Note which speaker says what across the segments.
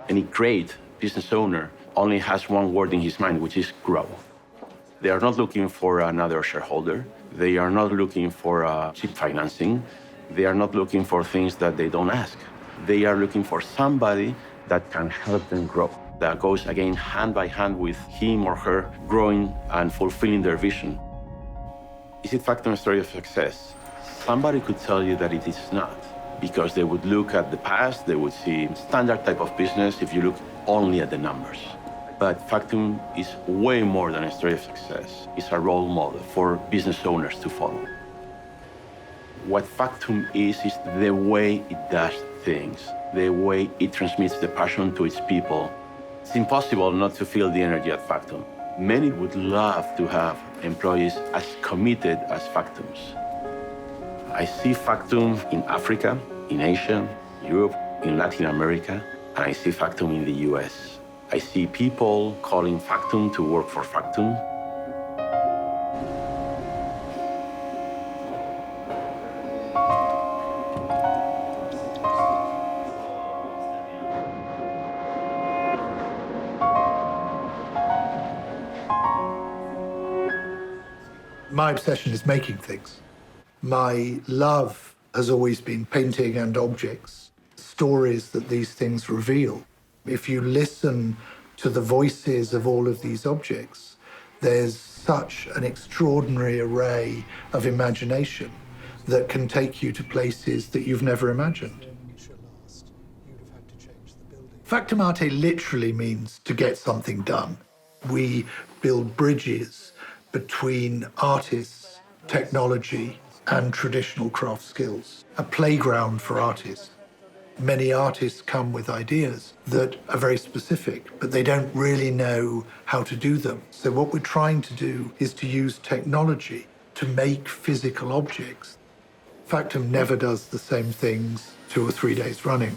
Speaker 1: Any great business owner only has one word in his mind, which is grow. They are not looking for another shareholder. They are not looking for cheap financing. They are not looking for things that they don't ask. They are looking for somebody that can help them grow, that goes again hand by hand with him or her growing and fulfilling their vision. Is it Factum a story of success? Somebody could tell you that it is not, because they would look at the past, they would see standard type of business if you look only at the numbers. But Factum is way more than a story of success. It's a role model for business owners to follow. What Factum is the way it does things, the way it transmits the passion to its people. It's impossible not to feel the energy at Factum. Many would love to have employees as committed as Factums. I see Factum in Africa, in Asia, Europe, in Latin America, and I see Factum in the US. I see people calling Factum to work for Factum.
Speaker 2: My obsession is making things. My love has always been painting and objects, stories that these things reveal. If you listen to the voices of all of these objects, there's such an extraordinary array of imagination that can take you to places that you've never imagined. Factum Arte literally means to get something done. We build bridges between artists, technology, and traditional craft skills, a playground for artists. Many artists come with ideas that are very specific, but they don't really know how to do them. So what we're trying to do is to use technology to make physical objects. Factum never does the same things 2 or 3 days running.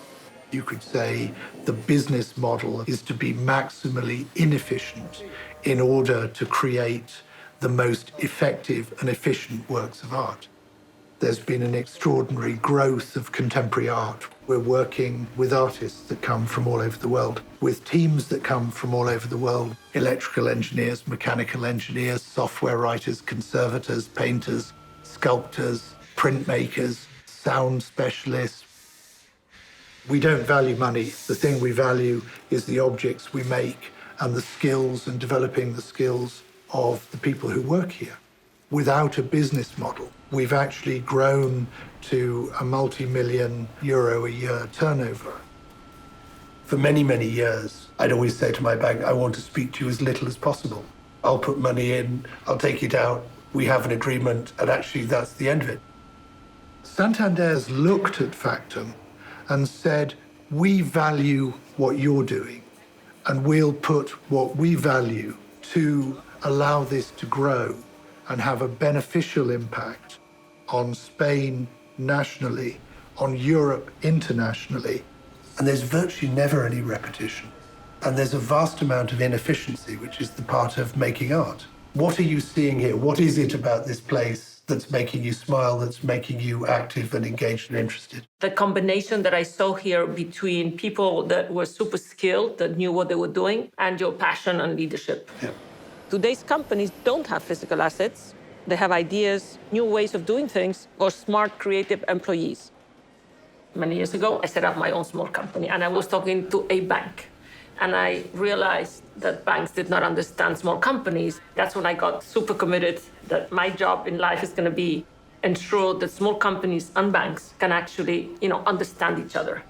Speaker 2: You could say the business model is to be maximally inefficient in order to create the most effective and efficient works of art. There's been an extraordinary growth of contemporary art. We're working with artists that come from all over the world, with teams that come from all over the world, electrical engineers, mechanical engineers, software writers, conservators, painters, sculptors, printmakers, sound specialists. We don't value money. The thing we value is the objects we make and the skills and developing the skills of the people who work here. Without a business model, we've actually grown to a multi-million euro a year turnover. For many, many years, I'd always say to my bank, I want to speak to you as little as possible. I'll put money in, I'll take it out, we have an agreement, and actually that's the end of it. Santander's looked at Factum and said, we value what you're doing, and we'll put what we value to allow this to grow and have a beneficial impact on Spain nationally, on Europe internationally. And there's virtually never any repetition. And there's a vast amount of inefficiency, which is the part of making art. What are you seeing here? What is it about this place that's making you smile, that's making you active and engaged and interested?
Speaker 3: The combination that I saw here between people that were super skilled, that knew what they were doing, and your passion and leadership.
Speaker 2: Yeah.
Speaker 3: Today's companies don't have physical assets. They have ideas, new ways of doing things, or smart, creative employees. Many years ago, I set up my own small company, and I was talking to a bank. And I realized that banks did not understand small companies. That's when I got super committed that my job in life is going to be ensure that small companies and banks can actually, understand each other.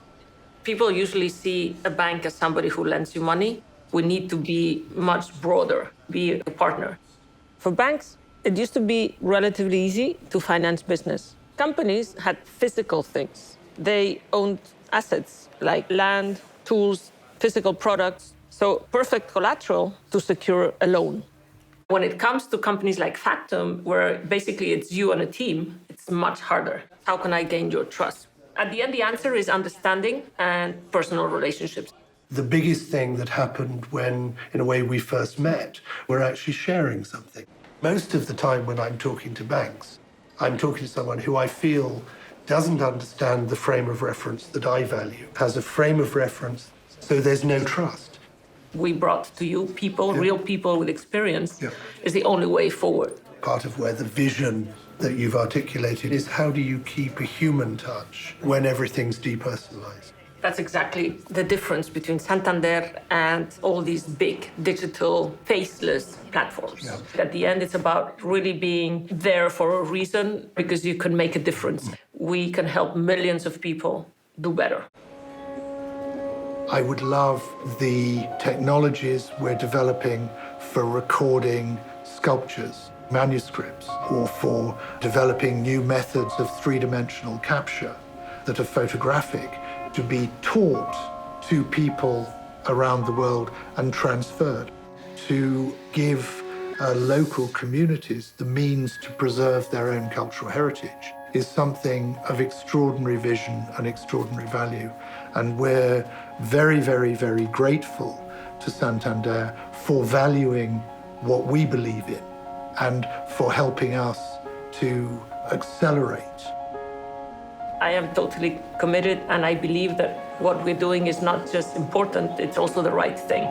Speaker 3: People usually see a bank as somebody who lends you money. We need to be much broader, be a partner. For banks, it used to be relatively easy to finance business. Companies had physical things. They owned assets like land, tools, physical products, so perfect collateral to secure a loan. When it comes to companies like Factum, where basically it's you and a team, it's much harder. How can I gain your trust? At the end, the answer is understanding and personal relationships.
Speaker 2: The biggest thing that happened when, in a way, we first met, we're actually sharing something. Most of the time when I'm talking to banks, I'm talking to someone who I feel doesn't understand the frame of reference that I value, has a frame of reference So there's no trust.
Speaker 3: We brought to you people, real people with experience, is the only way forward.
Speaker 2: Part of where the vision that you've articulated is how do you keep a human touch when everything's depersonalized?
Speaker 3: That's exactly the difference between Santander and all these big digital faceless platforms. At the end, it's about really being there for a reason because you can make a difference. We can help millions of people do better.
Speaker 2: I would love the technologies we're developing for recording sculptures, manuscripts, or for developing new methods of three-dimensional capture that are photographic to be taught to people around the world and transferred, to give local communities the means to preserve their own cultural heritage is something of extraordinary vision and extraordinary value. And we're very, very, very grateful to Santander for valuing what we believe in and for helping us to accelerate.
Speaker 3: I am totally committed, and I believe that what we're doing is not just important, it's also the right thing.